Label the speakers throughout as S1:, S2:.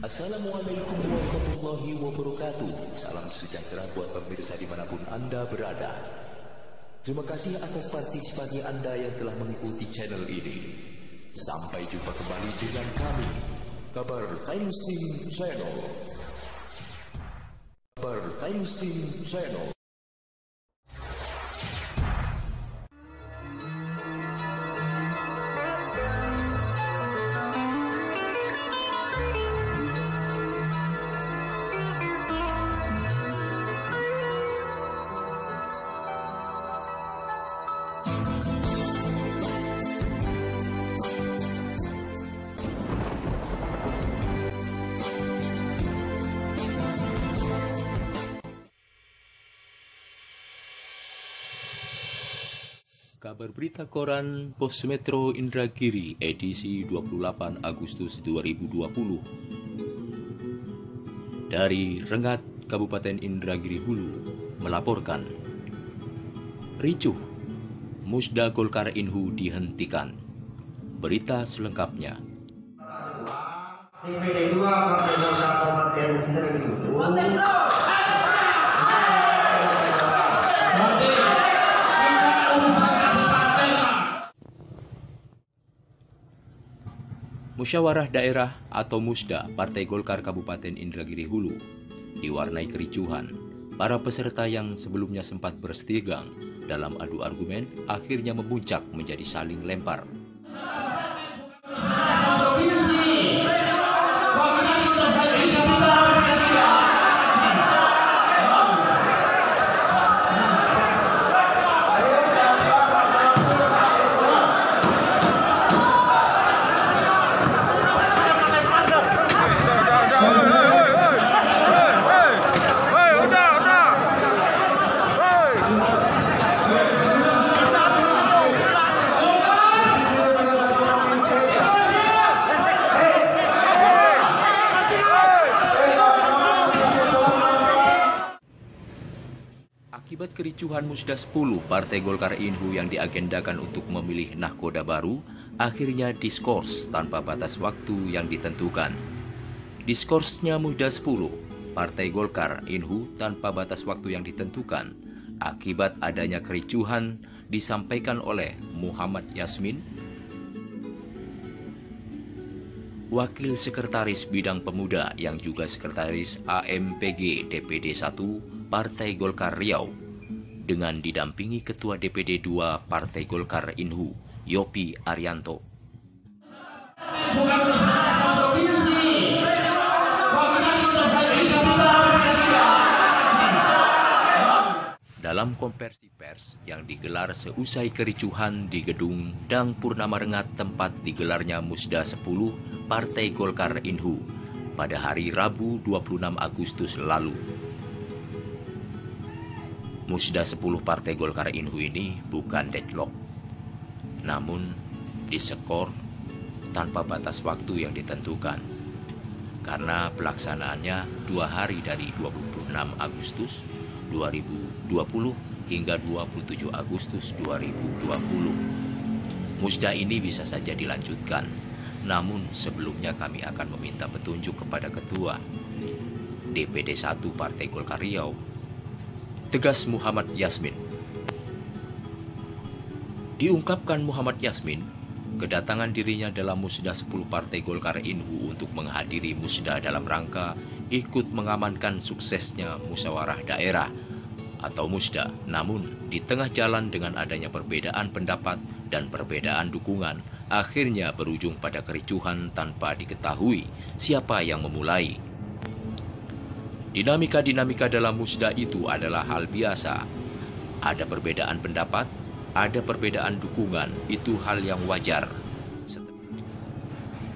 S1: Assalamualaikum warahmatullahi wabarakatuh. Salam sejahtera buat pemirsa dimanapun Anda berada. Terima kasih atas partisipasi Anda yang telah mengikuti channel ini. Sampai jumpa kembali dengan kami, Kabar Time Muslim Channel. Kabar Time Muslim Channel. Kabar berita koran Pos Metro Indragiri edisi 28 Agustus 2020. Dari Rengat, Kabupaten Indragiri Hulu melaporkan, ricuh, Musda Golkar Inhu dihentikan. Berita selengkapnya.
S2: DPD 2 Partai Golkar Kabupaten Indragiri Hulu.
S1: Musyawarah Daerah atau Musda Partai Golkar Kabupaten Indragiri Hulu diwarnai kericuhan. Para peserta yang sebelumnya sempat bersetegang dalam adu argumen akhirnya memuncak menjadi saling lempar. Akibat kericuhan Musda 10 Partai Golkar Inhu yang diagendakan untuk memilih nahkoda baru, akhirnya diskors tanpa batas waktu yang ditentukan. Diskorsnya Musda 10 Partai Golkar Inhu tanpa batas waktu yang ditentukan akibat adanya kericuhan disampaikan oleh Muhammad Yasmin, Wakil Sekretaris Bidang Pemuda yang juga Sekretaris AMPG DPD 1 Partai Golkar Riau, dengan didampingi Ketua DPD 2 Partai Golkar Inhu, Yopi Arianto. Dalam konversi pers yang digelar seusai kericuhan di Gedung Dang Purnama Rengat tempat digelarnya Musda 10 Partai Golkar Inhu pada hari Rabu 26 Agustus lalu. Musda 10 Partai Golkar Inhu ini bukan deadlock, namun diskor tanpa batas waktu yang ditentukan, karena pelaksanaannya 2 hari dari 26 Agustus 2020 hingga 27 Agustus 2020. Musda ini bisa saja dilanjutkan, namun sebelumnya kami akan meminta petunjuk kepada Ketua DPD 1 Partai Golkar Riau, tegas Muhammad Yasmin. Diungkapkan Muhammad Yasmin, kedatangan dirinya dalam Musda 10 Partai Golkar Inhu untuk menghadiri Musda dalam rangka ikut mengamankan suksesnya musyawarah daerah atau Musda. Namun, di tengah jalan dengan adanya perbedaan pendapat dan perbedaan dukungan, akhirnya berujung pada kericuhan tanpa diketahui siapa yang memulai. Dinamika-dinamika dalam Musda itu adalah hal biasa. Ada perbedaan pendapat, ada perbedaan dukungan, itu hal yang wajar.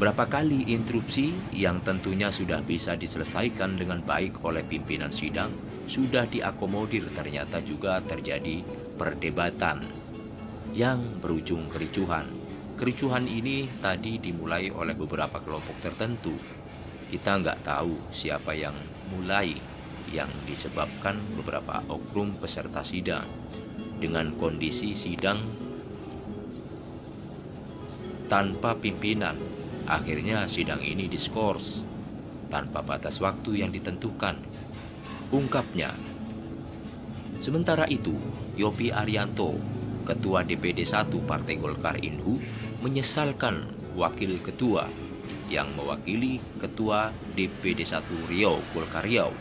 S1: Berapa kali interupsi yang tentunya sudah bisa diselesaikan dengan baik oleh pimpinan sidang, sudah diakomodir, ternyata juga terjadi perdebatan yang berujung kericuhan. Kericuhan ini tadi dimulai oleh beberapa kelompok tertentu. Kita nggak tahu siapa yang mulai, yang disebabkan beberapa oknum peserta sidang. Dengan kondisi sidang tanpa pimpinan, akhirnya sidang ini diskors tanpa batas waktu yang ditentukan, ungkapnya. Sementara itu, Yopie Arianto, Ketua DPD 1 Partai Golkar Inhu, menyesalkan Wakil Ketua yang mewakili Ketua DPD 1 Riau, Golkar Riau.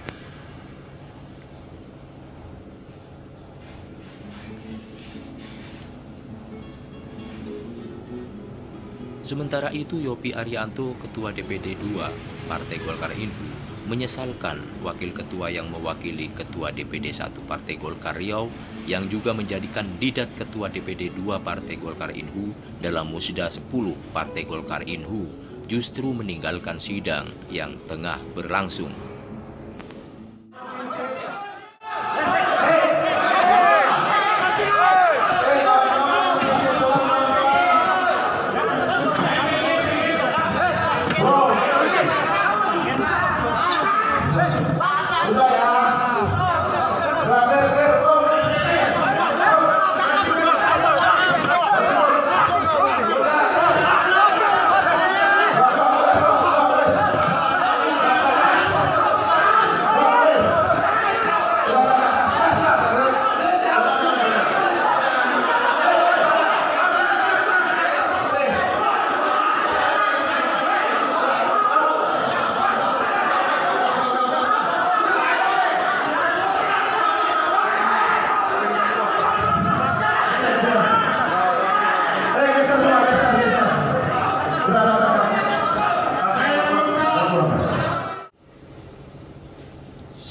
S1: Sementara itu, Yopie Arianto, Ketua DPD 2 Partai Golkar Inhu, menyesalkan Wakil Ketua yang mewakili Ketua DPD 1 Partai Golkar Riau yang juga menjadi kandidat Ketua DPD 2 Partai Golkar Inhu dalam Musda 10 Partai Golkar Inhu justru meninggalkan sidang yang tengah berlangsung.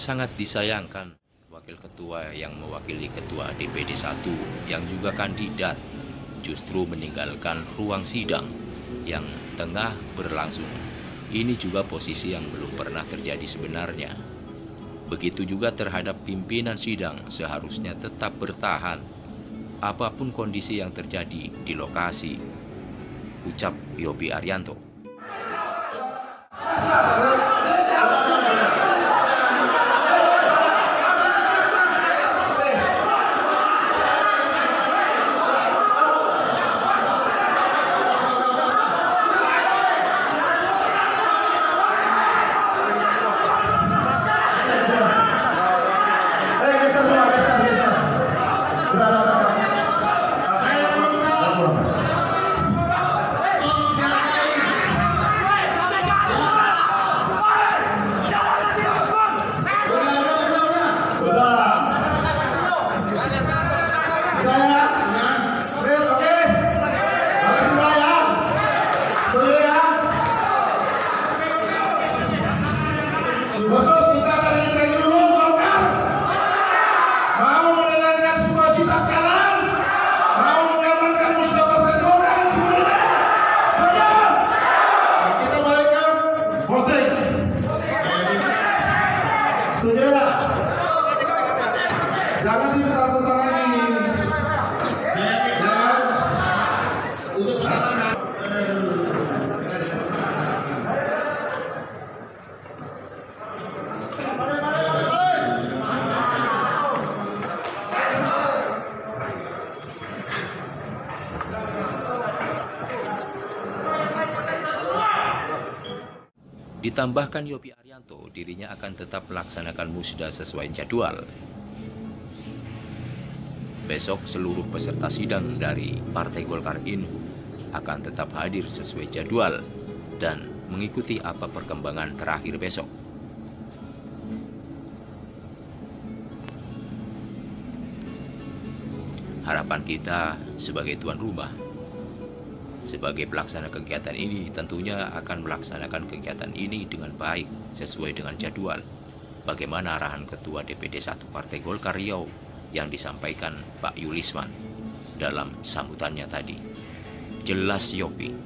S1: Sangat disayangkan Wakil Ketua yang mewakili Ketua DPD 1 yang juga kandidat justru meninggalkan ruang sidang yang tengah berlangsung. Ini juga posisi yang belum pernah terjadi sebenarnya. Begitu juga terhadap pimpinan sidang seharusnya tetap bertahan apapun kondisi yang terjadi di lokasi, ucap Yopie Arianto.
S3: Jangan diputar-putar lagi.
S1: Ditambahkan Yopie Arianto, dirinya akan tetap melaksanakan musda sesuai jadwal. Besok seluruh peserta sidang dari Partai Golkar Inhu akan tetap hadir sesuai jadwal dan mengikuti apa perkembangan terakhir besok. Harapan kita sebagai tuan rumah, sebagai pelaksana kegiatan ini tentunya akan melaksanakan kegiatan ini dengan baik sesuai dengan jadwal. Bagaimana arahan Ketua DPD 1 Partai Golkar Riau yang disampaikan Pak Yulisman dalam sambutannya tadi. Jelas Yopie.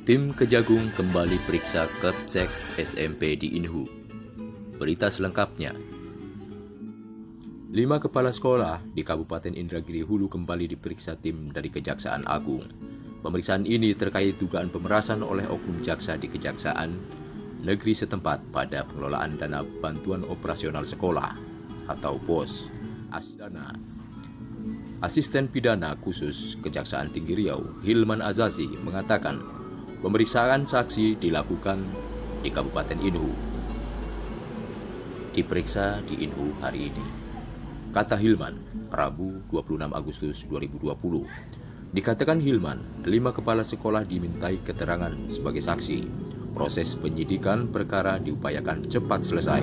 S1: Tim Kejagung kembali periksa Kepsek SMP di Inhu. Berita selengkapnya. 5 kepala sekolah di Kabupaten Indragiri Hulu kembali diperiksa tim dari Kejaksaan Agung. Pemeriksaan ini terkait dugaan pemerasan oleh oknum jaksa di Kejaksaan Negeri setempat pada pengelolaan dana bantuan operasional sekolah atau BOS Asdana. Asisten Pidana Khusus Kejaksaan Tinggi Riau, Hilman Azazi, mengatakan pemeriksaan saksi dilakukan di Kabupaten Inhu. Diperiksa di Inhu hari ini. Kata Hilman, Rabu 26 Agustus 2020. Dikatakan Hilman, 5 kepala sekolah dimintai keterangan sebagai saksi. Proses penyidikan perkara diupayakan cepat selesai.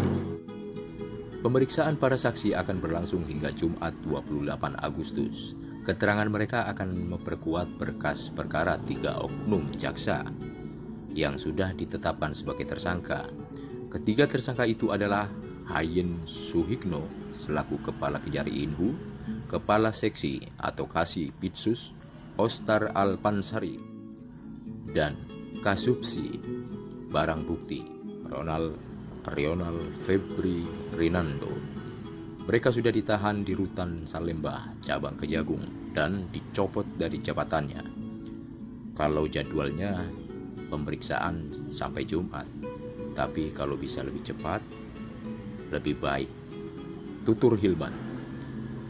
S1: Pemeriksaan para saksi akan berlangsung hingga Jumat 28 Agustus. Keterangan mereka akan memperkuat berkas perkara 3 oknum jaksa yang sudah ditetapkan sebagai tersangka. Ketiga tersangka itu adalah Hayen Suhigno selaku Kepala Kejari Inhu, Kepala Seksi atau Kasi Pitsus, Ostar Alpansari, dan Kasubsi Barang Bukti, Rional Febri Rinando. Mereka sudah ditahan di Rutan Salemba, Cabang Kejagung, dan dicopot dari jabatannya. Kalau jadwalnya pemeriksaan sampai Jumat, tapi kalau bisa lebih cepat, lebih baik, tutur Hilman.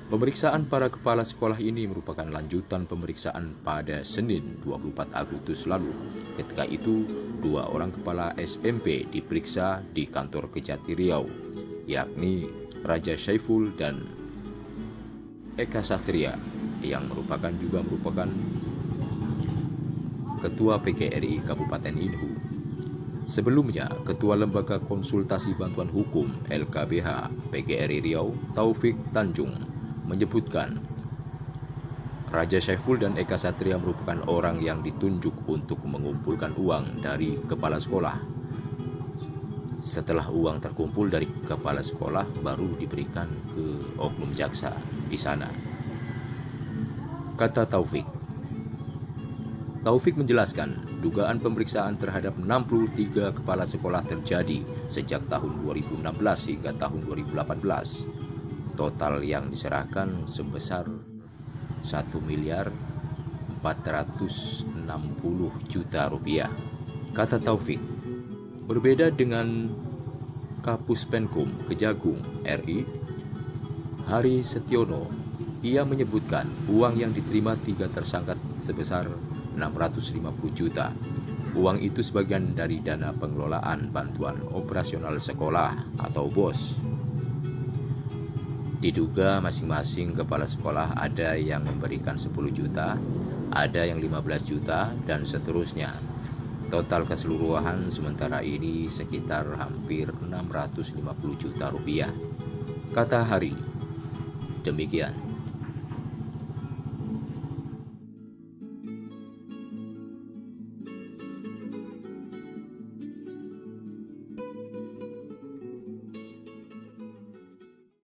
S1: Pemeriksaan para kepala sekolah ini merupakan lanjutan pemeriksaan pada Senin 24 Agustus lalu. Ketika itu, 2 orang kepala SMP diperiksa di kantor Kejati Riau, yakni Raja Syaiful dan Eka Satria, yang merupakan Ketua PGRI Kabupaten Inhu. Sebelumnya, Ketua Lembaga Konsultasi Bantuan Hukum LKBH PGRI Riau, Taufik Tanjung, menyebutkan Raja Syaiful dan Eka Satria merupakan orang yang ditunjuk untuk mengumpulkan uang dari kepala sekolah. Setelah uang terkumpul dari kepala sekolah, baru diberikan ke oknum jaksa di sana. Kata Taufik. Taufik menjelaskan, dugaan pemeriksaan terhadap 63 kepala sekolah terjadi sejak tahun 2016 hingga tahun 2018. Total yang diserahkan sebesar 1.460.000.000 rupiah. Kata Taufik, berbeda dengan Kapus Penkum Kejagung RI, Hari Setiono, ia menyebutkan uang yang diterima 3 tersangka sebesar 650 juta. Uang itu sebagian dari dana pengelolaan bantuan operasional sekolah atau BOS. Diduga masing-masing kepala sekolah ada yang memberikan 10 juta, ada yang 15 juta, dan seterusnya. Total keseluruhan sementara ini sekitar hampir 650 juta rupiah. Kata Hari. Demikian.